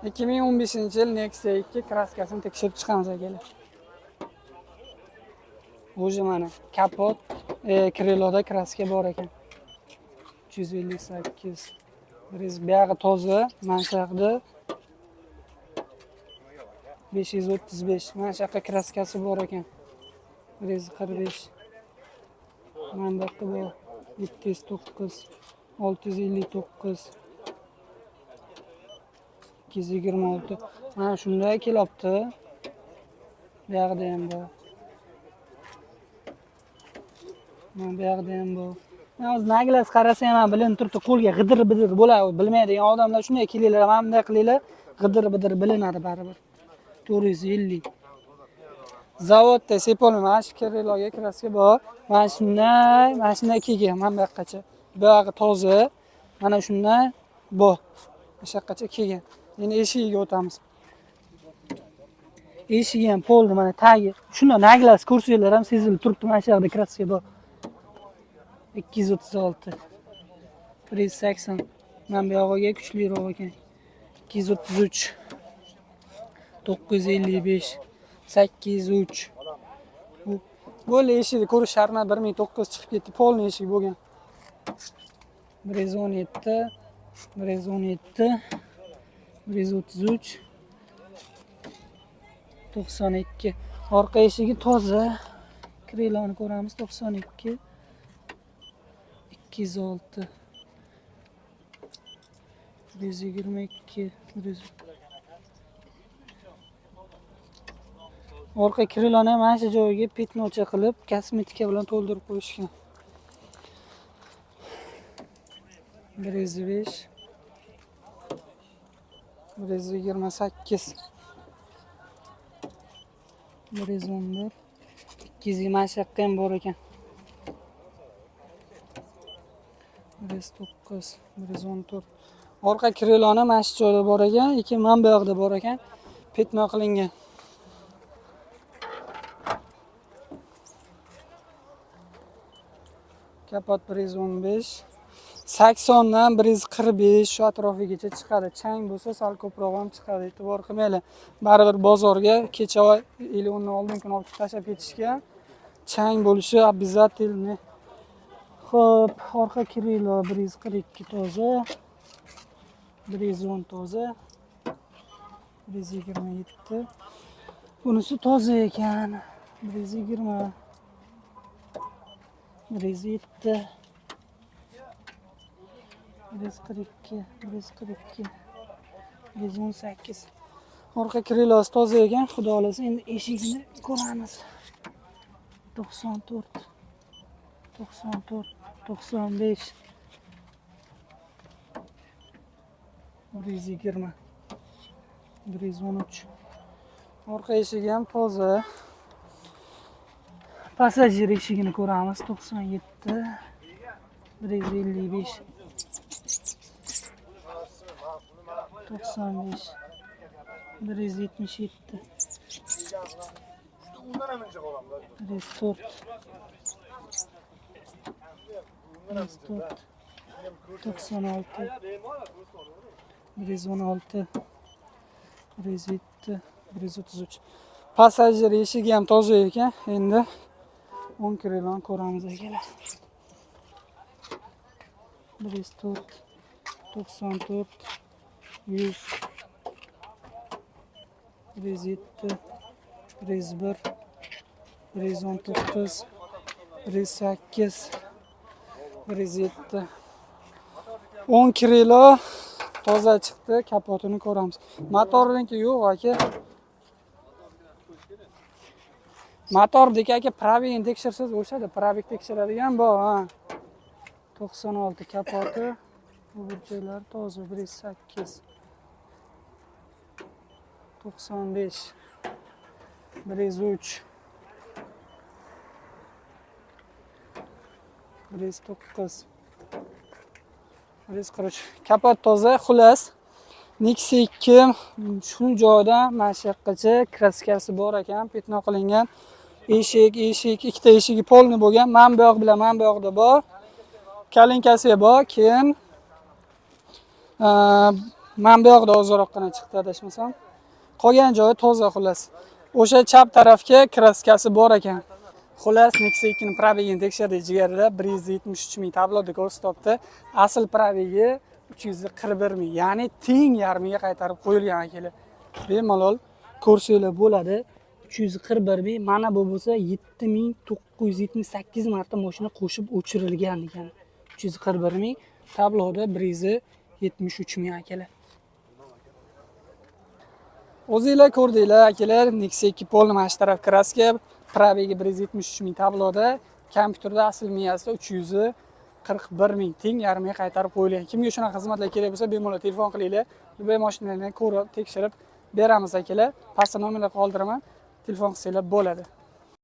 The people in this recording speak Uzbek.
2015-yil Nexia 2 kraskasini tekshirib chiqamiz akalar. O'zi mana kapot, kriloda kraska bor ekan. 358. Buyog'i toza, mana shu yoqda 535. Mana shu yoqqa kraskasi bor ekan. 145. Mana bu yoqqa bor 709, 659, 226. Mana shunday kelyapti. Bu yoqda ham bor. Mana bu yoqda ham bor. Hozir naglas qarasa ham bilinib turibdi, qo'lga g'idir-bidir bo'ladi. Bilmaydigan odamlar shunday kelinglar, mana bunday qilinglar, g'idir-bidir bilinadi baribir. 450. Zavodda sepolma, mana shu kriloga kraska bor. Mana shunday kelgan, mana bu yoqqacha. Bu yog'i toza. Mana shunday bor. O'sha yoqqacha kelgan. Endi eshigiga o'tamiz. Eshigi ham polni mana tagi. Shunda naglas ko'rsanglar ham sezilib turibdi, mana shu yerda kraska bor. 236. 180. Mana bu yog'iga kuchliroq ekan. 233. 955. 803. Bo'ldi eshikni ko'rish shartma 1900 chiqib ketdi. Polni eshik bo'lgan. 117. 117. 133. 92. Orqa eshigi toza. Kriloni ko'ramiz 92. 206. 122. Orqa kriloni mana shu joyiga petnocha qilib, kosmetika bilan to'ldirib qo'yishgan. 105. 128. 111. 220 shaqqa ham bor ekan. 109. 114. Orqa kriloni mana shu joyda bor ekan, lekin mana bu yoqda bor ekan. Petno qilingan. Kapot 115. 80 dan 145 shu atrofigacha chiqadi. Chang bo'lsa sal ko'proq ham chiqadi. E'tibor qilmanglar. Baribir bozorga kecha или undan oldin kun olib tashlab ketishgan. Chang bo'lishi обязательно. Xo'p, orqa krilo 142 toza. 110 toza. 127. Bunisi toza ekan. 120. 107. 142. 142. 118. Orqa krilosi toza ekan, xudo xolasa endi eshikni ko'ramiz. 94. 94. 95. 120. 113. Orqa eshigi ham toza. Passajir eshigini ko'ramiz 97. 155. 95. 177. 104. 96. 116. 107. 133. Passajir eshigi ham toza ekan. Endi 10 kriloni ko'ramiz akalar. 104. 94. 100. 107. 101. 119. 108. 107. 10 krilo toza chiqdi. Kapotini ko'ramiz. Motorniki yo'q aka. Motordagi aka probegini tekshirsiz o'shada probeg tekshiradigan bor, ha. 96 kapoti. Bu burchaklar toza 108. 95. 103. 109. 143. Kapot toza, xullas. Nexia 2 shu joyda mana shu yoqqacha kraskasi bor ekan, petno qilingan. Eshik, ikkita eshigi polni bo'lgan. Men bu yoq bilan men bu yoqda bor. Kalinkasi bor. Keyin Men bu yoqda ozroqgina chiqdi adashmasam. Qolgan joyi toza xullas. O'sha chap tarafga kraskasi bor ekan. Xullas Nexia 2 ning probegini tekshirdik jigarda 173 ming tabloda ko'rsatdi. Asl probegi 341 ming, ya'ni teng yarmiga qaytarib qo'yilgan akalar. Bemalol ko'rsanglar bo'ladi. 341 ming, mana bu bo'lsa 7978 marta mashina qo'shib o'chirilgan ekan. 341 ming, tabloda 173 ming akalar. O'zingizlar ko'rdinglar akalar, Nexia 2 polni mana shu taraf kraska, probegi 173 ming tabloda, kompyuterda asl miyasida 341 ming, teng yarmiga qaytarib qo'yilgan. Kimga shunaqa xizmatlar kerak bo'lsa, bemalol telefon qilinglar. Bu mashinalarni ko'rib, tekshirib beramiz akalar. Pastda nomerlar qoldiraman. Telefon qilsanglar bo'ladi.